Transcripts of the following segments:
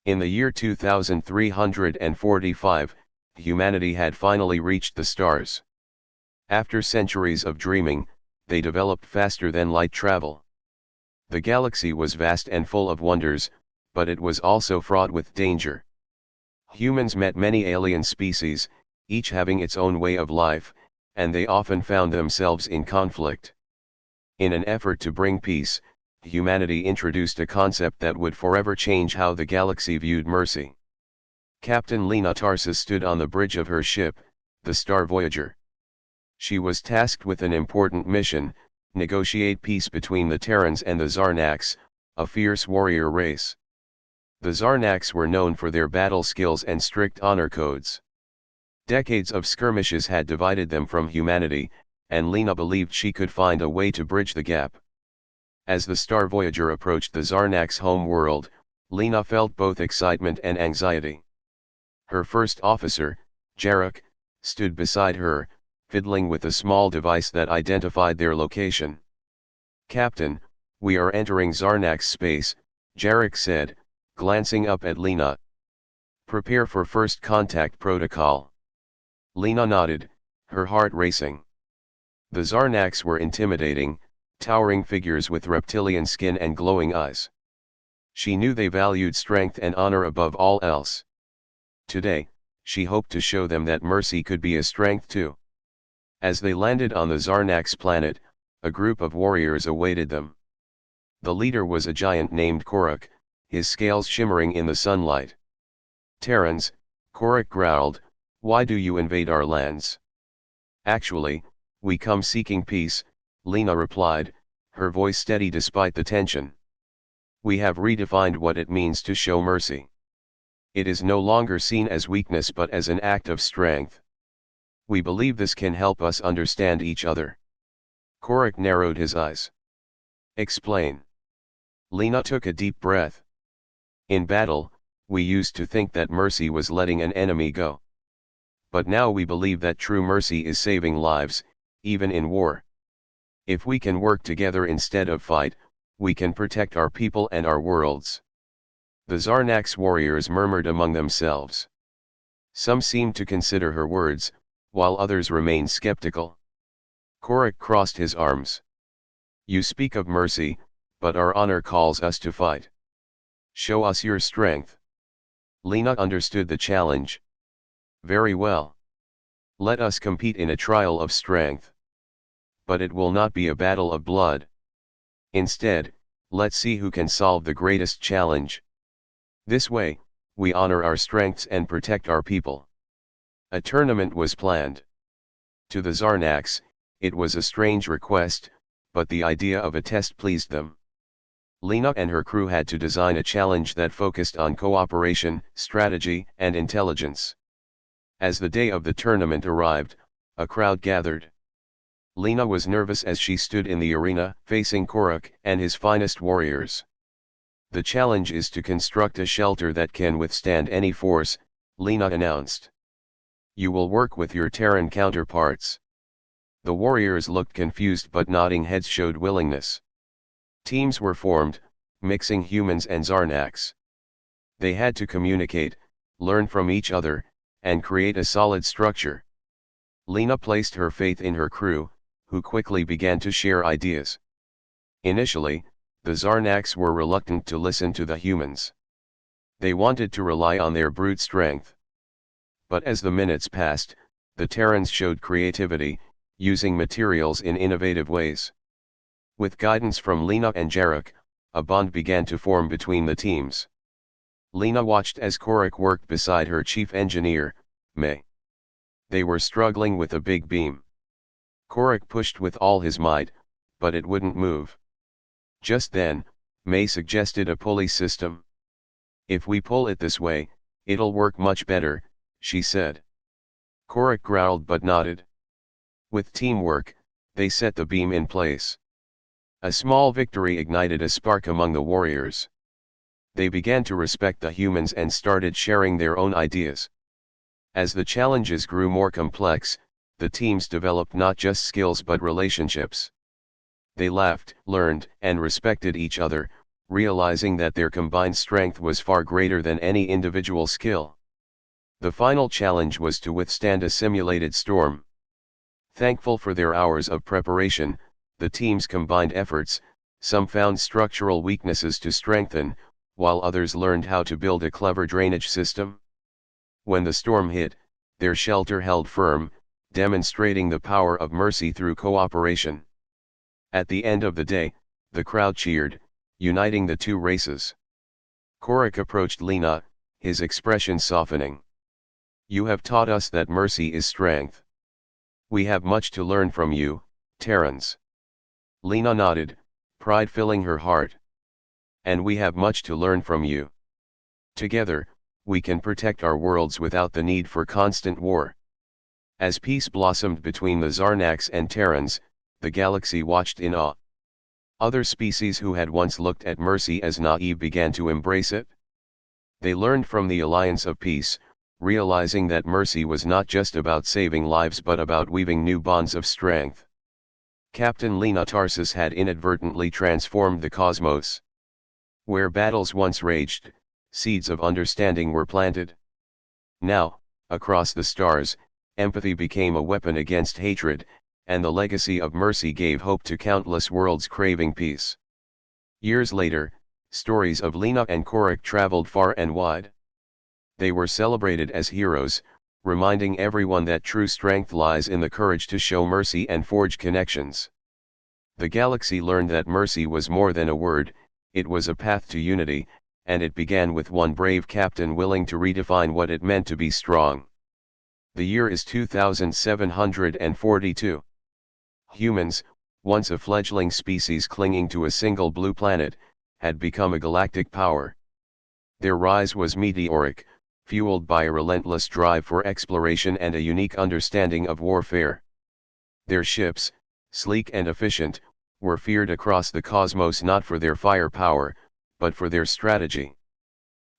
In the year 2345, humanity had finally reached the stars. After centuries of dreaming, they developed faster than light travel. The galaxy was vast and full of wonders, but it was also fraught with danger. Humans met many alien species, each having its own way of life, and they often found themselves in conflict. In an effort to bring peace, humanity introduced a concept that would forever change how the galaxy viewed mercy. Captain Lena Tarsis stood on the bridge of her ship, the Star Voyager. She was tasked with an important mission: negotiate peace between the Terrans and the Zarnax, a fierce warrior race. The Zarnax were known for their battle skills and strict honor codes. Decades of skirmishes had divided them from humanity, and Lena believed she could find a way to bridge the gap. As the Star Voyager approached the Zarnax home world, Lena felt both excitement and anxiety. Her first officer, Jarek, stood beside her, fiddling with a small device that identified their location. "Captain, we are entering Zarnax space," Jarek said, glancing up at Lena. "Prepare for first contact protocol." Lena nodded, her heart racing. The Zarnax were intimidating, towering figures with reptilian skin and glowing eyes. She knew they valued strength and honor above all else. Today, she hoped to show them that mercy could be a strength too. As they landed on the Zarnax planet, a group of warriors awaited them. The leader was a giant named Koruk, his scales shimmering in the sunlight. "Terrans," Koruk growled, "why do you invade our lands?" "Actually, we come seeking peace," Lena replied, her voice steady despite the tension. "We have redefined what it means to show mercy. It is no longer seen as weakness but as an act of strength. We believe this can help us understand each other." Koruk narrowed his eyes. "Explain." Lena took a deep breath. "In battle, we used to think that mercy was letting an enemy go. But now we believe that true mercy is saving lives, even in war. If we can work together instead of fight, we can protect our people and our worlds." The Zarnax warriors murmured among themselves. Some seemed to consider her words, while others remained skeptical. Koruk crossed his arms. "You speak of mercy, but our honor calls us to fight. Show us your strength." Lena understood the challenge. "Very well. Let us compete in a trial of strength. But it will not be a battle of blood. Instead, let's see who can solve the greatest challenge. This way, we honor our strengths and protect our people." A tournament was planned. To the Zarnax, it was a strange request, but the idea of a test pleased them. Lena and her crew had to design a challenge that focused on cooperation, strategy, and intelligence. As the day of the tournament arrived, a crowd gathered. Lena was nervous as she stood in the arena, facing Koruk and his finest warriors. "The challenge is to construct a shelter that can withstand any force," Lena announced. "You will work with your Terran counterparts." The warriors looked confused, but nodding heads showed willingness. Teams were formed, mixing humans and Zarnax. They had to communicate, learn from each other, and create a solid structure. Lena placed her faith in her crew, who quickly began to share ideas. Initially, the Zarnax were reluctant to listen to the humans. They wanted to rely on their brute strength. But as the minutes passed, the Terrans showed creativity, using materials in innovative ways. With guidance from Lena and Jarek, a bond began to form between the teams. Lena watched as Koruk worked beside her chief engineer, May. They were struggling with a big beam. Koruk pushed with all his might, but it wouldn't move. Just then, May suggested a pulley system. "If we pull it this way, it'll work much better," she said. Koruk growled but nodded. With teamwork, they set the beam in place. A small victory ignited a spark among the warriors. They began to respect the humans and started sharing their own ideas. As the challenges grew more complex, the teams developed not just skills but relationships. They laughed, learned, and respected each other, realizing that their combined strength was far greater than any individual skill. The final challenge was to withstand a simulated storm. Thankful for their hours of preparation, the team's combined efforts, some found structural weaknesses to strengthen, while others learned how to build a clever drainage system. When the storm hit, their shelter held firm, demonstrating the power of mercy through cooperation. At the end of the day, the crowd cheered, uniting the two races. Korak approached Lena, his expression softening. "You have taught us that mercy is strength. We have much to learn from you, Terrans." Lena nodded, pride filling her heart. "And we have much to learn from you. Together, we can protect our worlds without the need for constant war." As peace blossomed between the Zarnax and Terrans, the galaxy watched in awe. Other species who had once looked at mercy as naive began to embrace it. They learned from the Alliance of Peace, realizing that mercy was not just about saving lives but about weaving new bonds of strength. Captain Lena Tarsis had inadvertently transformed the cosmos. Where battles once raged, seeds of understanding were planted. Now, across the stars, empathy became a weapon against hatred, and the legacy of mercy gave hope to countless worlds craving peace. Years later, stories of Lena and Korak traveled far and wide. They were celebrated as heroes, reminding everyone that true strength lies in the courage to show mercy and forge connections. The galaxy learned that mercy was more than a word, it was a path to unity, and it began with one brave captain willing to redefine what it meant to be strong. The year is 2742. Humans, once a fledgling species clinging to a single blue planet, had become a galactic power. Their rise was meteoric, fueled by a relentless drive for exploration and a unique understanding of warfare. Their ships, sleek and efficient, were feared across the cosmos not for their firepower, but for their strategy.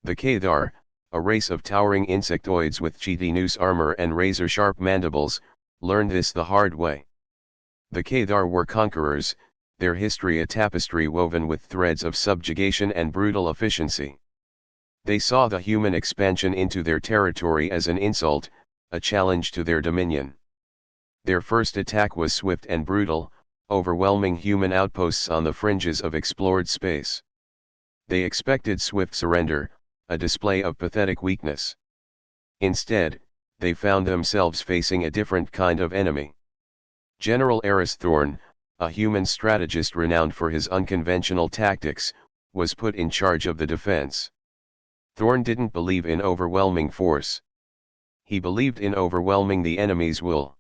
The Kadar, a race of towering insectoids with chitinous armor and razor-sharp mandibles, learned this the hard way. The Kadar were conquerors, their history a tapestry woven with threads of subjugation and brutal efficiency. They saw the human expansion into their territory as an insult, a challenge to their dominion. Their first attack was swift and brutal, overwhelming human outposts on the fringes of explored space. They expected swift surrender, a display of pathetic weakness. Instead, they found themselves facing a different kind of enemy. General Eris Thorn, a human strategist renowned for his unconventional tactics, was put in charge of the defense. Thorn didn't believe in overwhelming force. He believed in overwhelming the enemy's will.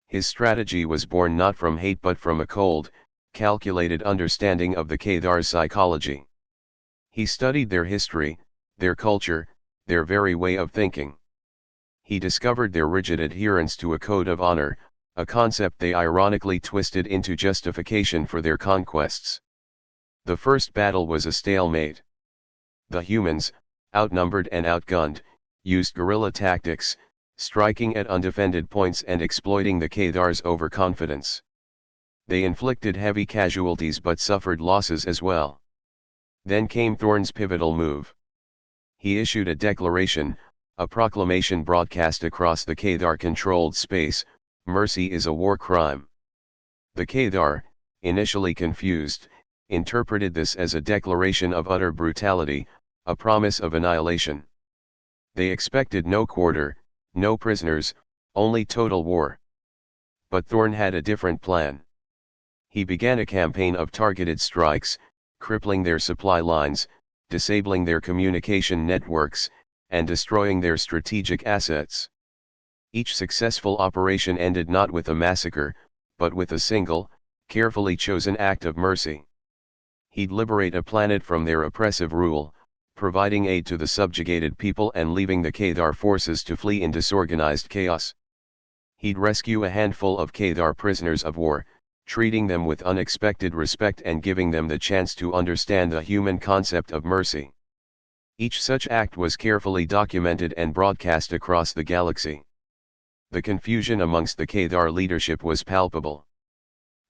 His strategy was born not from hate but from a cold, calculated understanding of the Kadar's psychology. He studied their history, their culture, their very way of thinking. He discovered their rigid adherence to a code of honor, a concept they ironically twisted into justification for their conquests. The first battle was a stalemate. The humans, outnumbered and outgunned, used guerrilla tactics, striking at undefended points and exploiting the Kadar's overconfidence. They inflicted heavy casualties but suffered losses as well. Then came Thorn's pivotal move. He issued a declaration, a proclamation broadcast across the Kadar-controlled space: mercy is a war crime. The Kadar, initially confused, interpreted this as a declaration of utter brutality, a promise of annihilation. They expected no quarter, no prisoners, only total war. But Thorn had a different plan. He began a campaign of targeted strikes, crippling their supply lines, disabling their communication networks, and destroying their strategic assets. Each successful operation ended not with a massacre, but with a single, carefully chosen act of mercy. He'd liberate a planet from their oppressive rule, providing aid to the subjugated people and leaving the Kadar forces to flee in disorganized chaos. He'd rescue a handful of Kadar prisoners of war, treating them with unexpected respect and giving them the chance to understand the human concept of mercy. Each such act was carefully documented and broadcast across the galaxy. The confusion amongst the Kadar leadership was palpable.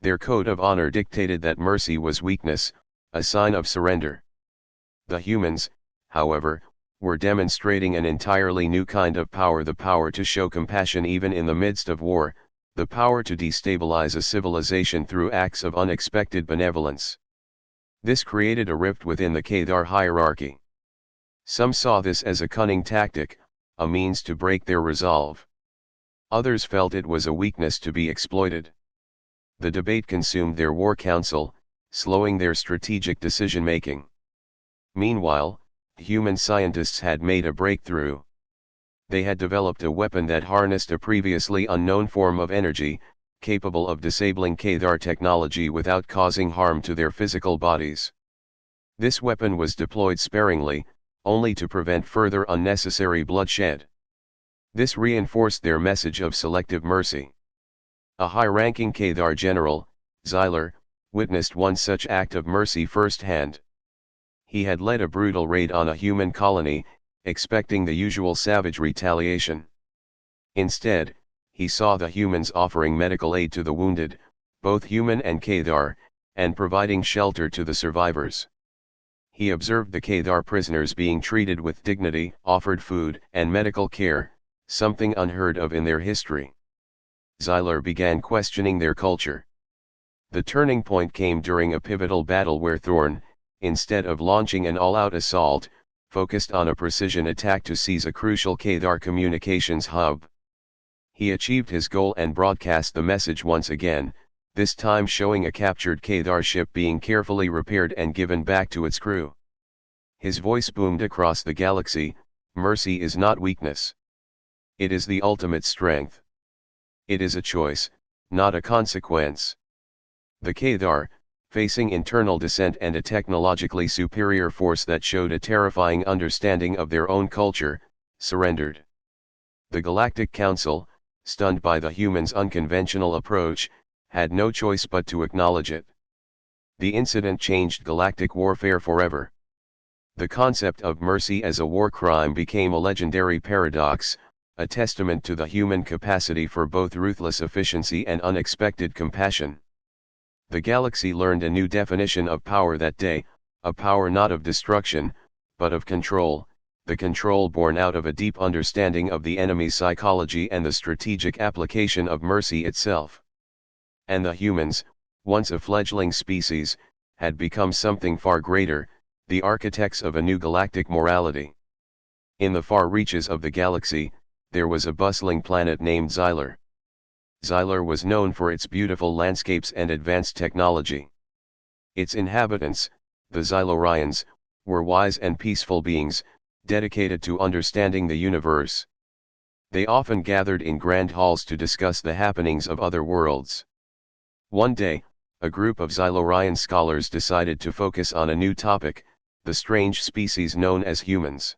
Their code of honor dictated that mercy was weakness, a sign of surrender. The humans, however, were demonstrating an entirely new kind of power, the power to show compassion even in the midst of war, the power to destabilize a civilization through acts of unexpected benevolence. This created a rift within the Kadar hierarchy. Some saw this as a cunning tactic, a means to break their resolve. Others felt it was a weakness to be exploited. The debate consumed their war council, slowing their strategic decision-making. Meanwhile, human scientists had made a breakthrough. They had developed a weapon that harnessed a previously unknown form of energy, capable of disabling Kadar technology without causing harm to their physical bodies. This weapon was deployed sparingly, only to prevent further unnecessary bloodshed. This reinforced their message of selective mercy. A high-ranking Kadar general, Xylar, witnessed one such act of mercy firsthand. He had led a brutal raid on a human colony, expecting the usual savage retaliation. Instead, he saw the humans offering medical aid to the wounded, both human and Kadar, and providing shelter to the survivors. He observed the Kadar prisoners being treated with dignity, offered food and medical care, something unheard of in their history. Xylar began questioning their culture. The turning point came during a pivotal battle where Thorn, instead of launching an all-out assault, focused on a precision attack to seize a crucial Kadar communications hub. He achieved his goal and broadcast the message once again, this time showing a captured Kadar ship being carefully repaired and given back to its crew. His voice boomed across the galaxy, "Mercy is not weakness. It is the ultimate strength. It is a choice, not a consequence." The Kadar, facing internal dissent and a technologically superior force that showed a terrifying understanding of their own culture, surrendered. The Galactic Council, stunned by the humans' unconventional approach, had no choice but to acknowledge it. The incident changed galactic warfare forever. The concept of mercy as a war crime became a legendary paradox, a testament to the human capacity for both ruthless efficiency and unexpected compassion. The galaxy learned a new definition of power that day, a power not of destruction, but of control, the control born out of a deep understanding of the enemy's psychology and the strategic application of mercy itself. And the humans, once a fledgling species, had become something far greater, the architects of a new galactic morality. In the far reaches of the galaxy, there was a bustling planet named Xylar. Xylar was known for its beautiful landscapes and advanced technology. Its inhabitants, the Xylorians, were wise and peaceful beings, dedicated to understanding the universe. They often gathered in grand halls to discuss the happenings of other worlds. One day, a group of Xylorian scholars decided to focus on a new topic, the strange species known as humans.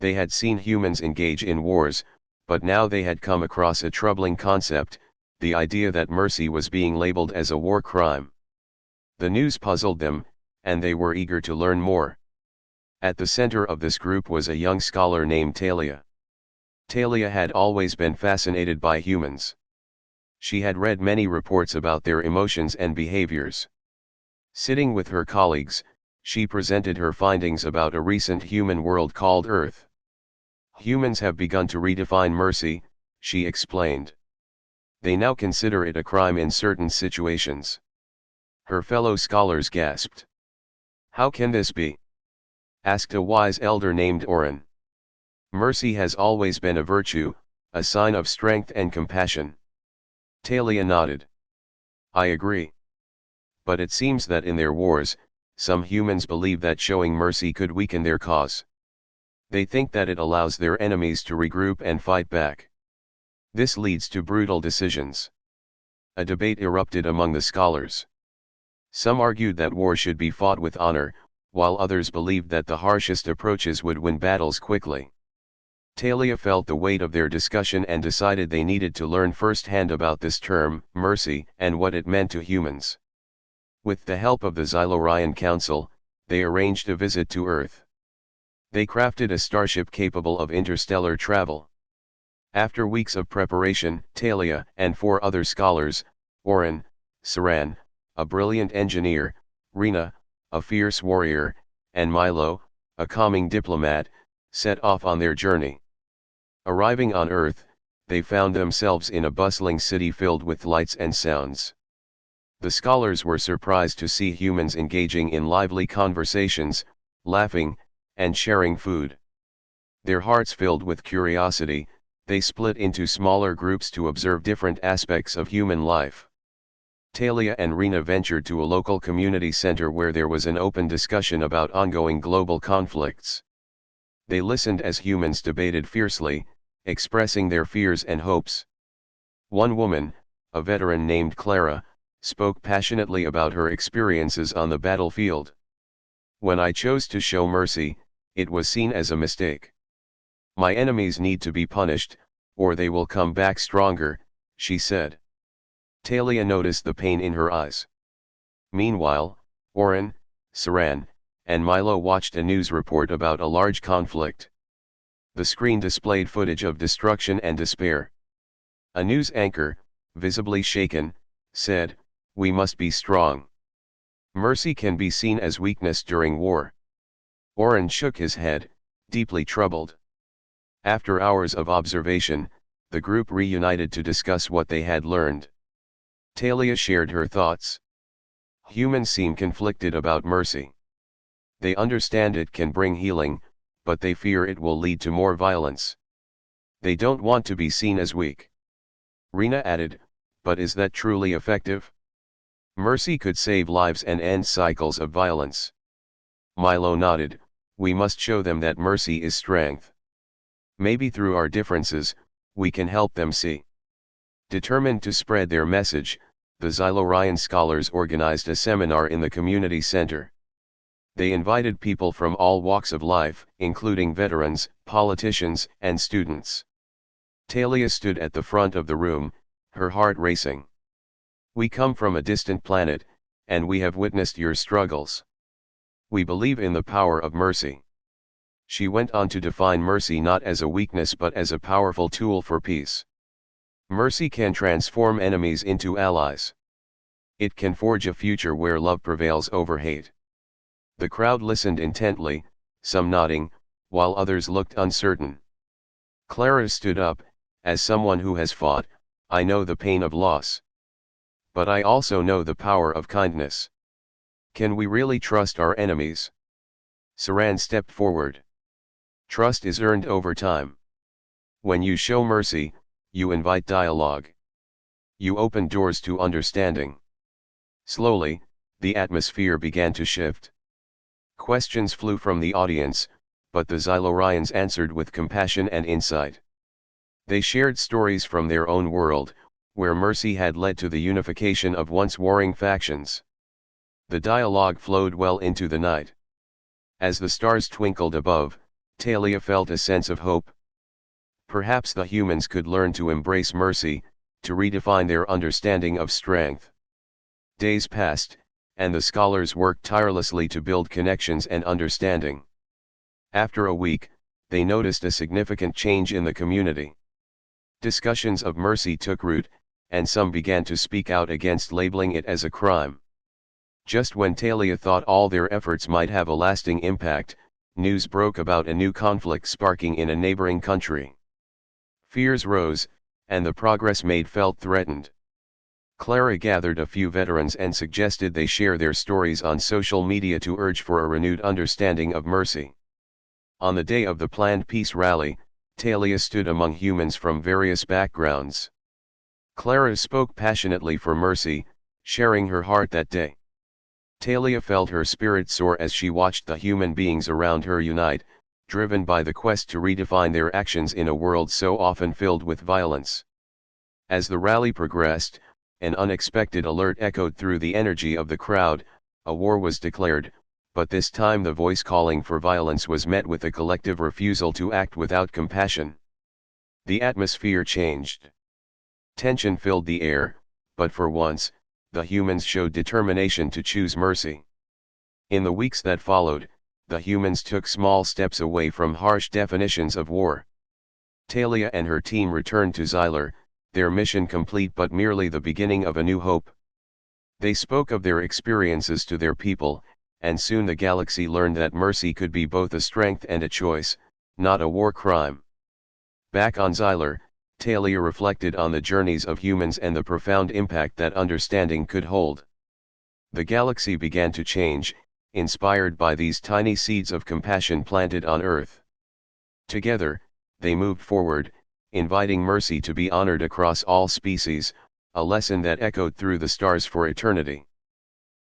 They had seen humans engage in wars, but now they had come across a troubling concept, the idea that mercy was being labeled as a war crime. The news puzzled them, and they were eager to learn more. At the center of this group was a young scholar named Talia. Talia had always been fascinated by humans. She had read many reports about their emotions and behaviors. Sitting with her colleagues, she presented her findings about a recent human world called Earth. Humans have begun to redefine mercy, she explained. They now consider it a crime in certain situations. Her fellow scholars gasped. "How can this be?" asked a wise elder named Orin. "Mercy has always been a virtue, a sign of strength and compassion." Talia nodded. "I agree. But it seems that in their wars, some humans believe that showing mercy could weaken their cause. They think that it allows their enemies to regroup and fight back. This leads to brutal decisions." A debate erupted among the scholars. Some argued that war should be fought with honor, while others believed that the harshest approaches would win battles quickly. Talia felt the weight of their discussion and decided they needed to learn firsthand about this term, mercy, and what it meant to humans. With the help of the Xylorian Council, they arranged a visit to Earth. They crafted a starship capable of interstellar travel. After weeks of preparation, Talia and 4 other scholars, Orin, Saran, a brilliant engineer, Rena, a fierce warrior, and Milo, a calming diplomat, set off on their journey. Arriving on Earth, they found themselves in a bustling city filled with lights and sounds. The scholars were surprised to see humans engaging in lively conversations, laughing, and sharing food. Their hearts filled with curiosity, they split into smaller groups to observe different aspects of human life. Talia and Rena ventured to a local community center where there was an open discussion about ongoing global conflicts. They listened as humans debated fiercely, expressing their fears and hopes. One woman, a veteran named Clara, spoke passionately about her experiences on the battlefield. "When I chose to show mercy, it was seen as a mistake. My enemies need to be punished, or they will come back stronger," she said. Talia noticed the pain in her eyes. Meanwhile, Oren, Saran, and Milo watched a news report about a large conflict. The screen displayed footage of destruction and despair. A news anchor, visibly shaken, said, "We must be strong. Mercy can be seen as weakness during war." Oren shook his head, deeply troubled. After hours of observation, the group reunited to discuss what they had learned. Talia shared her thoughts. Humans seem conflicted about mercy. They understand it can bring healing, but they fear it will lead to more violence. They don't want to be seen as weak. Rena added, "But is that truly effective? Mercy could save lives and end cycles of violence." Milo nodded, "We must show them that mercy is strength. Maybe through our differences, we can help them see." Determined to spread their message, the Xylorian scholars organized a seminar in the community center. They invited people from all walks of life, including veterans, politicians, and students. Talia stood at the front of the room, her heart racing. "We come from a distant planet, and we have witnessed your struggles. We believe in the power of mercy." She went on to define mercy not as a weakness but as a powerful tool for peace. Mercy can transform enemies into allies. It can forge a future where love prevails over hate. The crowd listened intently, some nodding, while others looked uncertain. Clara stood up, "As someone who has fought, I know the pain of loss. But I also know the power of kindness. Can we really trust our enemies?" Saran stepped forward. "Trust is earned over time. When you show mercy, you invite dialogue. You open doors to understanding." Slowly, the atmosphere began to shift. Questions flew from the audience, but the Xylorians answered with compassion and insight. They shared stories from their own world, where mercy had led to the unification of once warring factions. The dialogue flowed well into the night. As the stars twinkled above, Talia felt a sense of hope. Perhaps the humans could learn to embrace mercy, to redefine their understanding of strength. Days passed, and the scholars worked tirelessly to build connections and understanding. After a week, they noticed a significant change in the community. Discussions of mercy took root, and some began to speak out against labeling it as a crime. Just when Talia thought all their efforts might have a lasting impact, news broke about a new conflict sparking in a neighboring country. Fears rose, and the progress made felt threatened. Clara gathered a few veterans and suggested they share their stories on social media to urge for a renewed understanding of mercy. On the day of the planned peace rally, Talia stood among humans from various backgrounds. Clara spoke passionately for mercy, sharing her heart that day. Talia felt her spirit soar as she watched the human beings around her unite, driven by the quest to redefine their actions in a world so often filled with violence. As the rally progressed, an unexpected alert echoed through the energy of the crowd. A war was declared, but this time the voice calling for violence was met with a collective refusal to act without compassion. The atmosphere changed. Tension filled the air, but for once, the humans showed determination to choose mercy. In the weeks that followed, the humans took small steps away from harsh definitions of war. Talia and her team returned to Xylar, their mission complete but merely the beginning of a new hope. They spoke of their experiences to their people, and soon the galaxy learned that mercy could be both a strength and a choice, not a war crime. Back on Xylar, Talia reflected on the journeys of humans and the profound impact that understanding could hold. The galaxy began to change, inspired by these tiny seeds of compassion planted on Earth. Together, they moved forward, inviting mercy to be honored across all species, a lesson that echoed through the stars for eternity.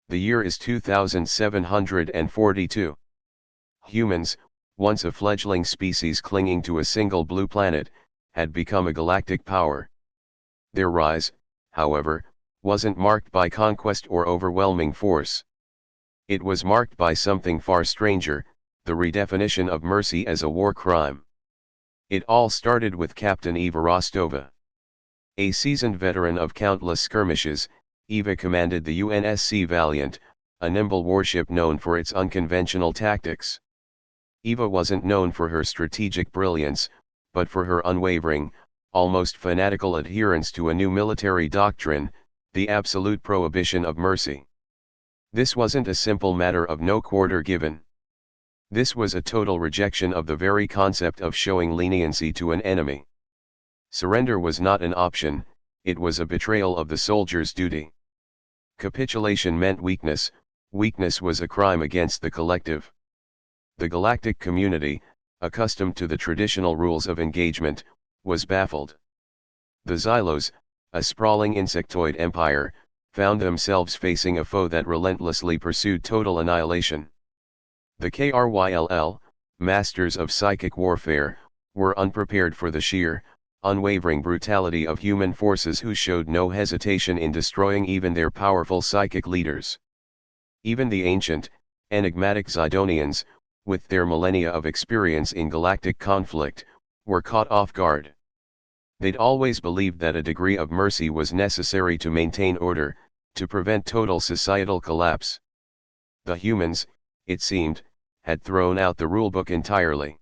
The year is 2742. Humans, once a fledgling species clinging to a single blue planet, had become a galactic power. Their rise, however, wasn't marked by conquest or overwhelming force. It was marked by something far stranger, the redefinition of mercy as a war crime. It all started with Captain Eva Rostova. A seasoned veteran of countless skirmishes, Eva commanded the UNSC Valiant, a nimble warship known for its unconventional tactics. Eva wasn't known for her strategic brilliance, but for her unwavering, almost fanatical adherence to a new military doctrine, the absolute prohibition of mercy. This wasn't a simple matter of no quarter given. This was a total rejection of the very concept of showing leniency to an enemy. Surrender was not an option, it was a betrayal of the soldier's duty. Capitulation meant weakness, weakness was a crime against the collective. The galactic community, accustomed to the traditional rules of engagement, was baffled. The Xylos, a sprawling insectoid empire, found themselves facing a foe that relentlessly pursued total annihilation. The KRYLL, masters of psychic warfare, were unprepared for the sheer, unwavering brutality of human forces who showed no hesitation in destroying even their powerful psychic leaders. Even the ancient, enigmatic Zidonians, with their millennia of experience in galactic conflict, were caught off guard. They'd always believed that a degree of mercy was necessary to maintain order, to prevent total societal collapse. The humans, it seemed, had thrown out the rulebook entirely.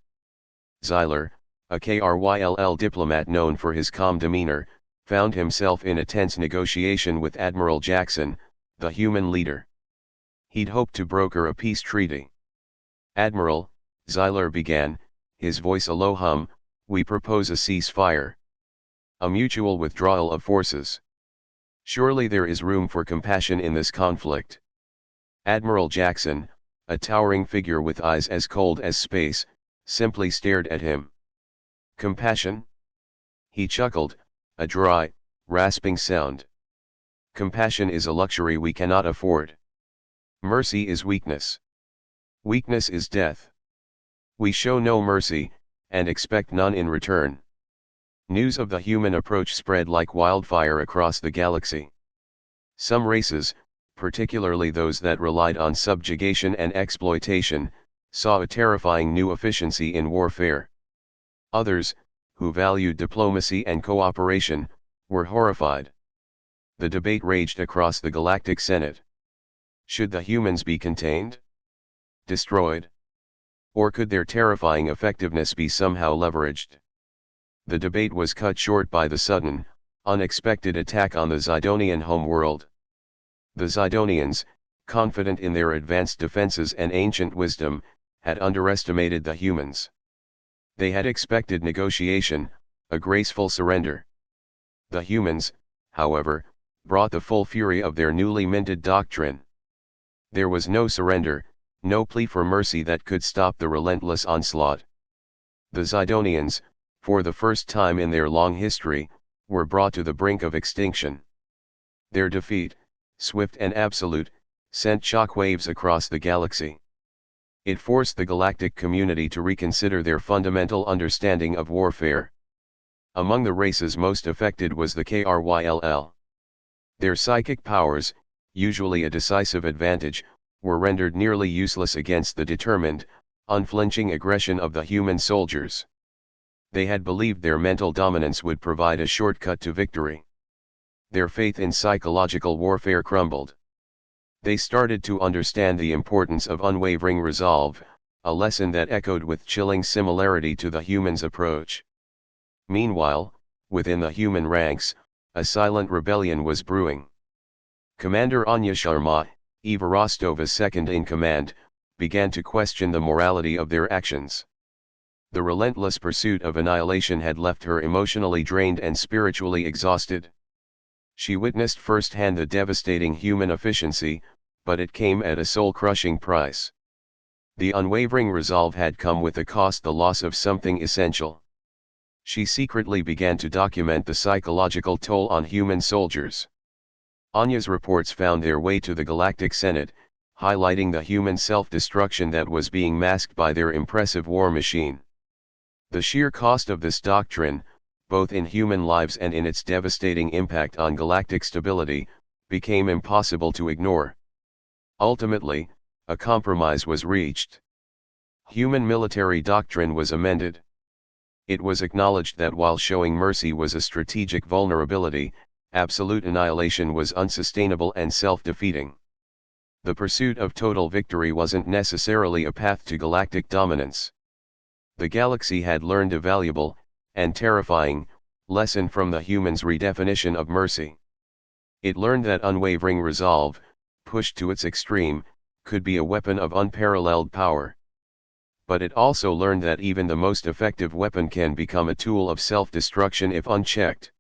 Xylar, a KRYLL diplomat known for his calm demeanor, found himself in a tense negotiation with Admiral Jackson, the human leader. He'd hoped to broker a peace treaty. "Admiral," Xylar began, his voice a low hum, "we propose a ceasefire. A mutual withdrawal of forces. Surely there is room for compassion in this conflict." Admiral Jackson, a towering figure with eyes as cold as space, simply stared at him. "Compassion?" He chuckled, a dry, rasping sound. "Compassion is a luxury we cannot afford. Mercy is weakness. Weakness is death. We show no mercy, and expect none in return." News of the human approach spread like wildfire across the galaxy. Some races, particularly those that relied on subjugation and exploitation, saw a terrifying new efficiency in warfare. Others, who valued diplomacy and cooperation, were horrified. The debate raged across the Galactic Senate. Should the humans be contained? Destroyed? Or could their terrifying effectiveness be somehow leveraged? The debate was cut short by the sudden, unexpected attack on the Zidonian homeworld. The Zidonians, confident in their advanced defenses and ancient wisdom, had underestimated the humans. They had expected negotiation, a graceful surrender. The humans, however, brought the full fury of their newly minted doctrine. There was no surrender, no plea for mercy that could stop the relentless onslaught. The Zidonians, for the first time in their long history, were brought to the brink of extinction. Their defeat, swift and absolute, sent shockwaves across the galaxy. It forced the galactic community to reconsider their fundamental understanding of warfare. Among the races most affected was the KRYLL. Their psychic powers, usually a decisive advantage, were rendered nearly useless against the determined, unflinching aggression of the human soldiers. They had believed their mental dominance would provide a shortcut to victory. Their faith in psychological warfare crumbled. They started to understand the importance of unwavering resolve, a lesson that echoed with chilling similarity to the humans' approach. Meanwhile, within the human ranks, a silent rebellion was brewing. Commander Anya Sharma, Eva Rostova, second in command, began to question the morality of their actions. The relentless pursuit of annihilation had left her emotionally drained and spiritually exhausted. She witnessed firsthand the devastating human efficiency, but it came at a soul-crushing price. The unwavering resolve had come with a cost: the loss of something essential. She secretly began to document the psychological toll on human soldiers. Anya's reports found their way to the Galactic Senate, highlighting the human self-destruction that was being masked by their impressive war machine. The sheer cost of this doctrine, both in human lives and in its devastating impact on galactic stability, became impossible to ignore. Ultimately, a compromise was reached. Human military doctrine was amended. It was acknowledged that while showing mercy was a strategic vulnerability, absolute annihilation was unsustainable and self-defeating. The pursuit of total victory wasn't necessarily a path to galactic dominance. The galaxy had learned a valuable, and terrifying, lesson from the humans' redefinition of mercy. It learned that unwavering resolve, pushed to its extreme, could be a weapon of unparalleled power. But it also learned that even the most effective weapon can become a tool of self-destruction if unchecked.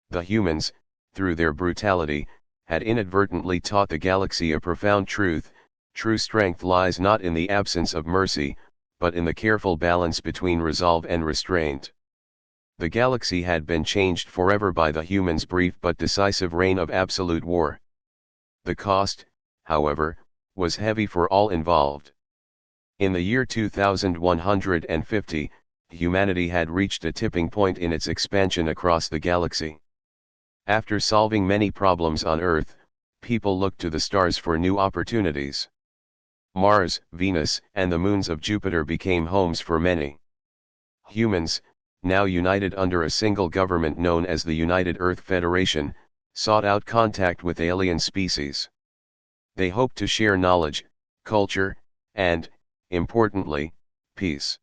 The humans, through their brutality, had inadvertently taught the galaxy a profound truth: true strength lies not in the absence of mercy, but in the careful balance between resolve and restraint. The galaxy had been changed forever by the humans' brief but decisive reign of absolute war. The cost, however, was heavy for all involved. In the year 2150, humanity had reached a tipping point in its expansion across the galaxy. After solving many problems on Earth, people looked to the stars for new opportunities. Mars, Venus, and the moons of Jupiter became homes for many. Humans, now united under a single government known as the United Earth Federation, sought out contact with alien species. They hoped to share knowledge, culture, and, importantly, peace.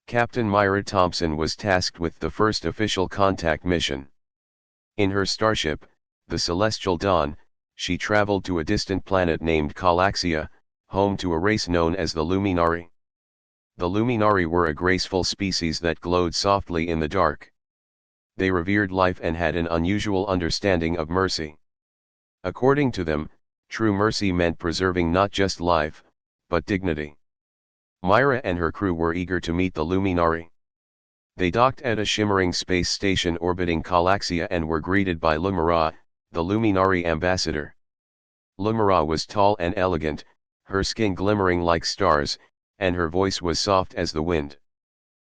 Captain Myra Thompson was tasked with the first official contact mission. In her starship, the Celestial Dawn, she traveled to a distant planet named Calaxia, home to a race known as the Luminari. The Luminari were a graceful species that glowed softly in the dark. They revered life and had an unusual understanding of mercy. According to them, true mercy meant preserving not just life, but dignity. Myra and her crew were eager to meet the Luminari. They docked at a shimmering space station orbiting Calaxia and were greeted by Lumira, the Luminari ambassador. Lumira was tall and elegant, her skin glimmering like stars, and her voice was soft as the wind.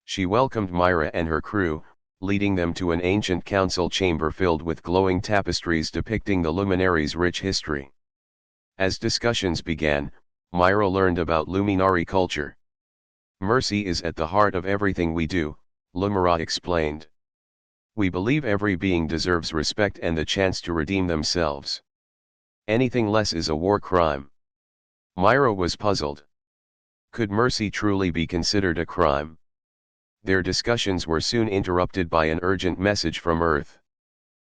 She welcomed Myra and her crew, leading them to an ancient council chamber filled with glowing tapestries depicting the luminaries' rich history. As discussions began, Myra learned about Luminari culture. "Mercy is at the heart of everything we do," Lumira explained. "We believe every being deserves respect and the chance to redeem themselves. Anything less is a war crime." Myra was puzzled. Could mercy truly be considered a crime? Their discussions were soon interrupted by an urgent message from Earth.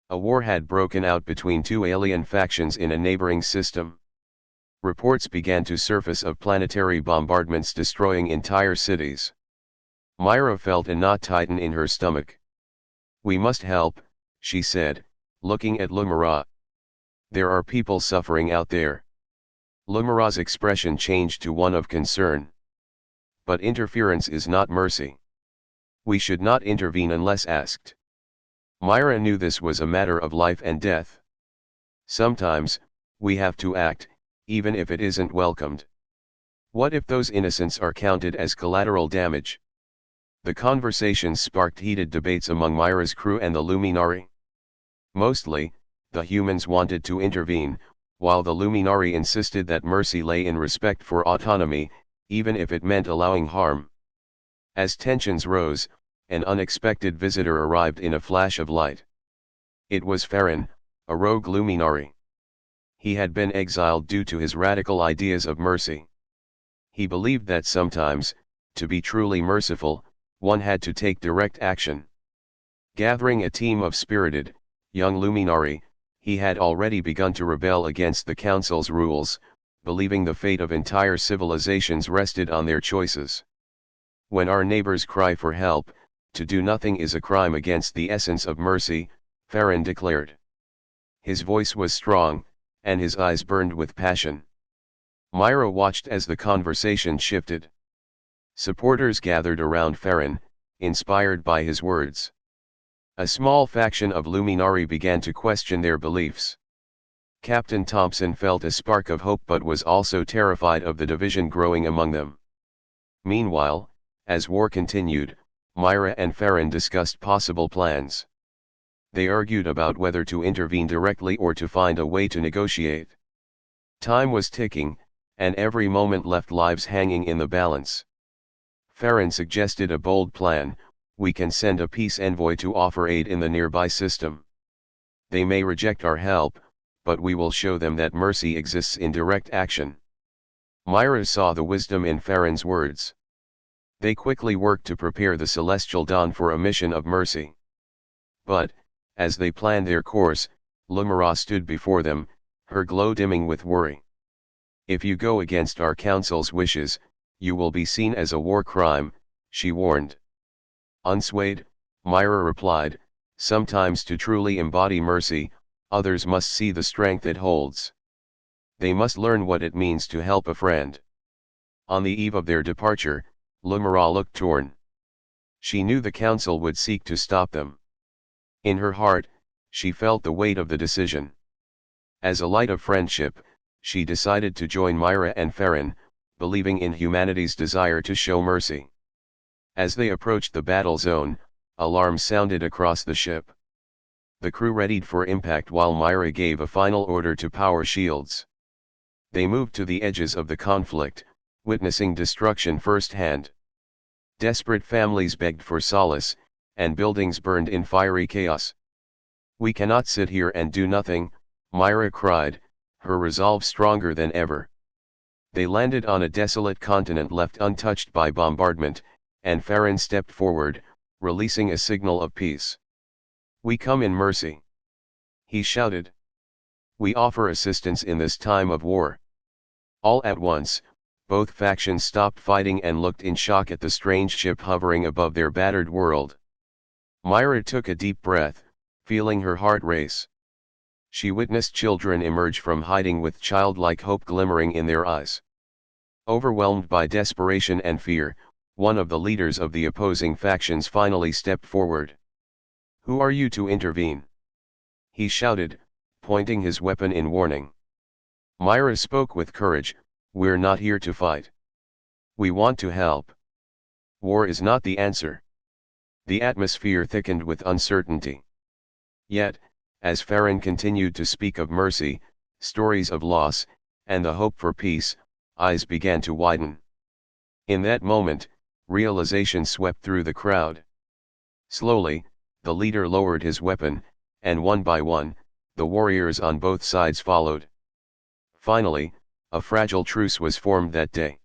A war had broken out between two alien factions in a neighboring system. Reports began to surface of planetary bombardments destroying entire cities. Myra felt a knot tighten in her stomach. "We must help," she said, looking at Lumira. "There are people suffering out there." Lumira's expression changed to one of concern. "But interference is not mercy. We should not intervene unless asked." Myra knew this was a matter of life and death. Sometimes, we have to act, even if it isn't welcomed. What if those innocents are counted as collateral damage? The conversation sparked heated debates among Myra's crew and the Luminari. Mostly, the humans wanted to intervene, while the Luminari insisted that mercy lay in respect for autonomy, even if it meant allowing harm. As tensions rose, an unexpected visitor arrived in a flash of light. It was Farron, a rogue Luminari. He had been exiled due to his radical ideas of mercy. He believed that sometimes, to be truly merciful, one had to take direct action. Gathering a team of spirited, young Luminari, he had already begun to rebel against the Council's rules, believing the fate of entire civilizations rested on their choices. When our neighbors cry for help, to do nothing is a crime against the essence of mercy, Farron declared. His voice was strong, and his eyes burned with passion. Myra watched as the conversation shifted. Supporters gathered around Farron, inspired by his words. A small faction of Luminari began to question their beliefs. Captain Thompson felt a spark of hope but was also terrified of the division growing among them. Meanwhile, as war continued, Myra and Farron discussed possible plans. They argued about whether to intervene directly or to find a way to negotiate. Time was ticking, and every moment left lives hanging in the balance. Farron suggested a bold plan: we can send a peace envoy to offer aid in the nearby system. They may reject our help, but we will show them that mercy exists in direct action. Myra saw the wisdom in Farron's words. They quickly worked to prepare the Celestial Dawn for a mission of mercy. But, as they planned their course, Lumira stood before them, her glow dimming with worry. If you go against our council's wishes, you will be seen as a war crime, she warned. Unswayed, Myra replied, sometimes to truly embody mercy, others must see the strength it holds. They must learn what it means to help a friend. On the eve of their departure, Lumira looked torn. She knew the council would seek to stop them. In her heart, she felt the weight of the decision. As a light of friendship, she decided to join Myra and Farron, believing in humanity's desire to show mercy. As they approached the battle zone, alarms sounded across the ship. The crew readied for impact while Myra gave a final order to power shields. They moved to the edges of the conflict, witnessing destruction firsthand. Desperate families begged for solace, and buildings burned in fiery chaos. We cannot sit here and do nothing, Myra cried, her resolve stronger than ever. They landed on a desolate continent left untouched by bombardment, and Farron stepped forward, releasing a signal of peace. We come in mercy, he shouted. We offer assistance in this time of war. All at once, both factions stopped fighting and looked in shock at the strange ship hovering above their battered world. Myra took a deep breath, feeling her heart race. She witnessed children emerge from hiding with childlike hope glimmering in their eyes. Overwhelmed by desperation and fear, one of the leaders of the opposing factions finally stepped forward. Who are you to intervene? He shouted, pointing his weapon in warning. Myra spoke with courage, we're not here to fight. We want to help. War is not the answer. The atmosphere thickened with uncertainty. Yet, as Farron continued to speak of mercy, stories of loss, and the hope for peace, eyes began to widen. In that moment, realization swept through the crowd. Slowly, the leader lowered his weapon, and one by one, the warriors on both sides followed. Finally, a fragile truce was formed that day.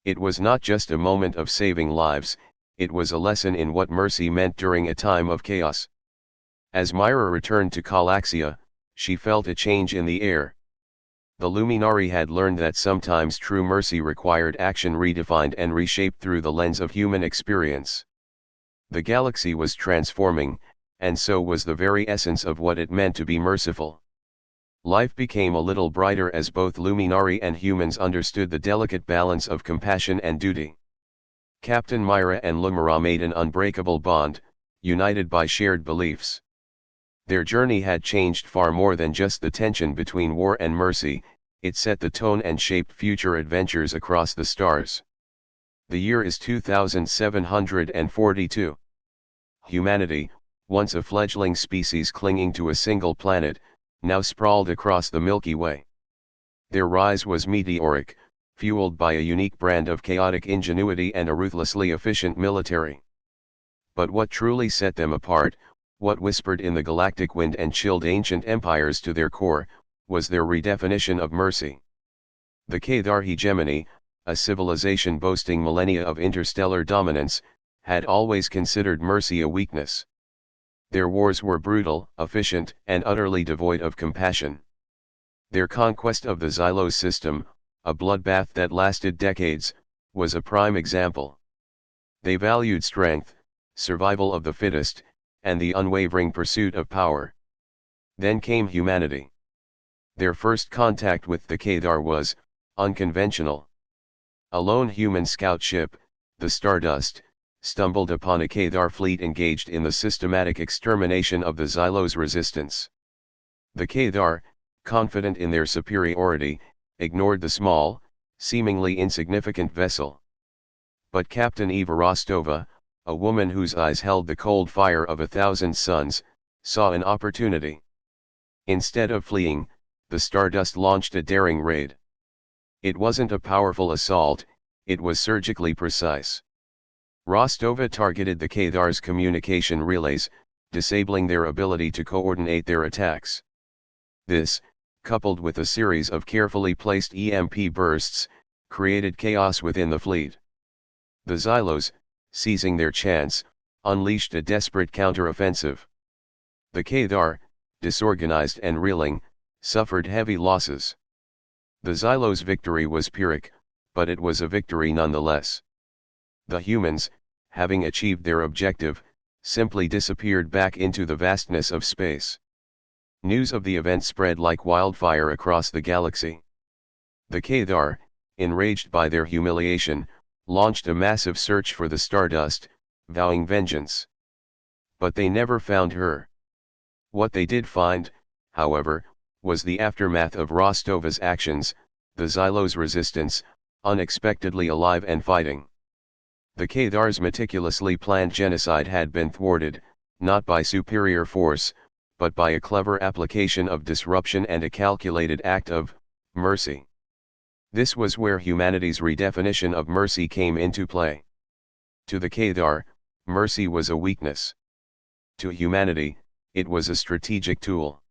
It was not just a moment of saving lives, it was a lesson in what mercy meant during a time of chaos. As Myra returned to Calaxia, she felt a change in the air. The Luminari had learned that sometimes true mercy required action redefined and reshaped through the lens of human experience. The galaxy was transforming, and so was the very essence of what it meant to be merciful. Life became a little brighter as both Luminari and humans understood the delicate balance of compassion and duty. Captain Myra and Lumira made an unbreakable bond, united by shared beliefs. Their journey had changed far more than just the tension between war and mercy, it set the tone and shaped future adventures across the stars. The year is 2742. Humanity, once a fledgling species clinging to a single planet, now sprawled across the Milky Way. Their rise was meteoric, fueled by a unique brand of chaotic ingenuity and a ruthlessly efficient military. But what truly set them apart, what whispered in the galactic wind and chilled ancient empires to their core, was their redefinition of mercy. The Kadar hegemony, a civilization boasting millennia of interstellar dominance, had always considered mercy a weakness. Their wars were brutal, efficient, and utterly devoid of compassion. Their conquest of the Xylos system, a bloodbath that lasted decades, was a prime example. They valued strength, survival of the fittest, and the unwavering pursuit of power. Then came humanity. Their first contact with the Kadar was unconventional. A lone human scout ship, the Stardust, stumbled upon a Kadar fleet engaged in the systematic extermination of the Xylos resistance. The Kadar, confident in their superiority, ignored the small, seemingly insignificant vessel. But Captain Eva Rostova, a woman whose eyes held the cold fire of 1,000 suns, saw an opportunity. Instead of fleeing, the Stardust launched a daring raid. It wasn't a powerful assault, it was surgically precise. Rostova targeted the Kadar's communication relays, disabling their ability to coordinate their attacks. This, coupled with a series of carefully placed EMP bursts, created chaos within the fleet. The Xylos, seizing their chance, unleashed a desperate counteroffensive. The Kadar, disorganized and reeling, suffered heavy losses. The Xylos' victory was Pyrrhic, but it was a victory nonetheless. The humans, having achieved their objective, simply disappeared back into the vastness of space. News of the event spread like wildfire across the galaxy. The Kadar, enraged by their humiliation, launched a massive search for the Stardust, vowing vengeance. But they never found her. What they did find, however, was the aftermath of Rostova's actions, the Xylos resistance, unexpectedly alive and fighting. The Kadar's meticulously planned genocide had been thwarted, not by superior force, but by a clever application of disruption and a calculated act of mercy. This was where humanity's redefinition of mercy came into play. To the Kadar, mercy was a weakness. To humanity, it was a strategic tool.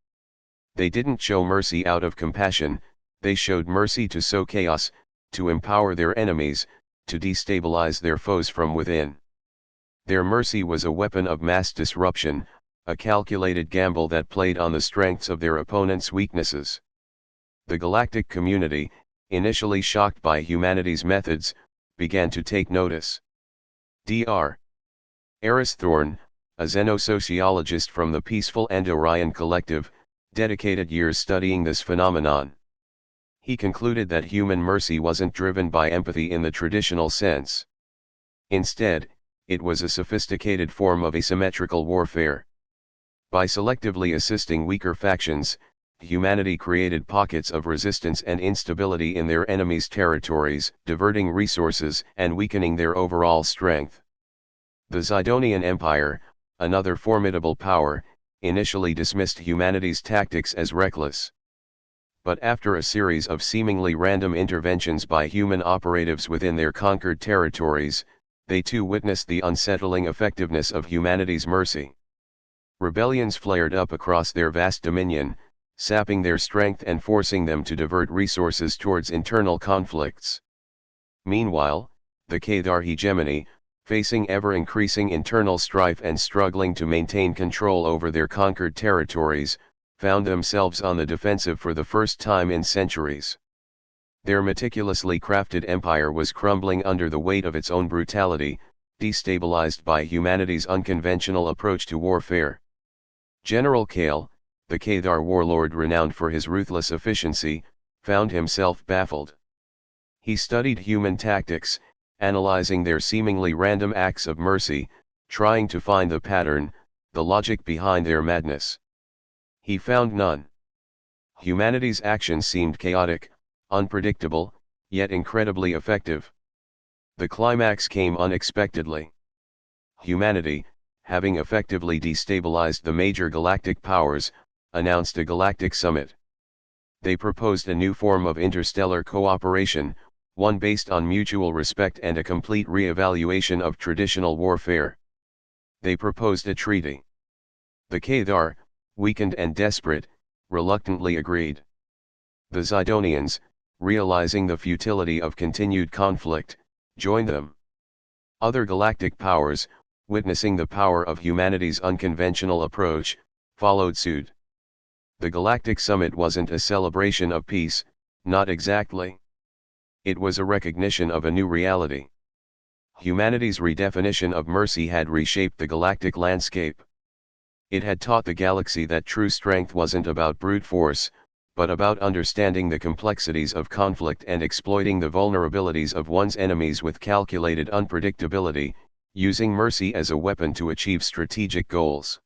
They didn't show mercy out of compassion, they showed mercy to sow chaos, to empower their enemies, to destabilize their foes from within. Their mercy was a weapon of mass disruption, a calculated gamble that played on the strengths of their opponents' weaknesses. The galactic community, initially shocked by humanity's methods, began to take notice. Dr. Eris Thorne, a xenosociologist from the Peaceful and Orion Collective, dedicated years studying this phenomenon. He concluded that human mercy wasn't driven by empathy in the traditional sense. Instead, it was a sophisticated form of asymmetrical warfare. By selectively assisting weaker factions, humanity created pockets of resistance and instability in their enemies' territories, diverting resources and weakening their overall strength. The Zidonian Empire, another formidable power, initially dismissed humanity's tactics as reckless. But after a series of seemingly random interventions by human operatives within their conquered territories, they too witnessed the unsettling effectiveness of humanity's mercy. Rebellions flared up across their vast dominion, sapping their strength and forcing them to divert resources towards internal conflicts. Meanwhile, the Kadar hegemony, facing ever-increasing internal strife and struggling to maintain control over their conquered territories, found themselves on the defensive for the first time in centuries. Their meticulously crafted empire was crumbling under the weight of its own brutality, destabilized by humanity's unconventional approach to warfare. General Kale, the Kadar warlord renowned for his ruthless efficiency, found himself baffled. He studied human tactics, analyzing their seemingly random acts of mercy, trying to find the pattern, the logic behind their madness. He found none. Humanity's actions seemed chaotic, unpredictable, yet incredibly effective. The climax came unexpectedly. Humanity, having effectively destabilized the major galactic powers, announced a galactic summit. They proposed a new form of interstellar cooperation, one based on mutual respect and a complete re-evaluation of traditional warfare. They proposed a treaty. The Kadar, weakened and desperate, reluctantly agreed. The Zidonians, realizing the futility of continued conflict, joined them. Other galactic powers, witnessing the power of humanity's unconventional approach, followed suit. The Galactic Summit wasn't a celebration of peace, not exactly. It was a recognition of a new reality. Humanity's redefinition of mercy had reshaped the galactic landscape. It had taught the galaxy that true strength wasn't about brute force, but about understanding the complexities of conflict and exploiting the vulnerabilities of one's enemies with calculated unpredictability, using mercy as a weapon to achieve strategic goals.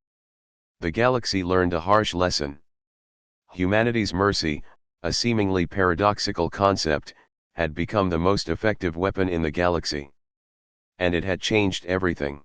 The galaxy learned a harsh lesson. Humanity's mercy, a seemingly paradoxical concept, had become the most effective weapon in the galaxy. And it had changed everything.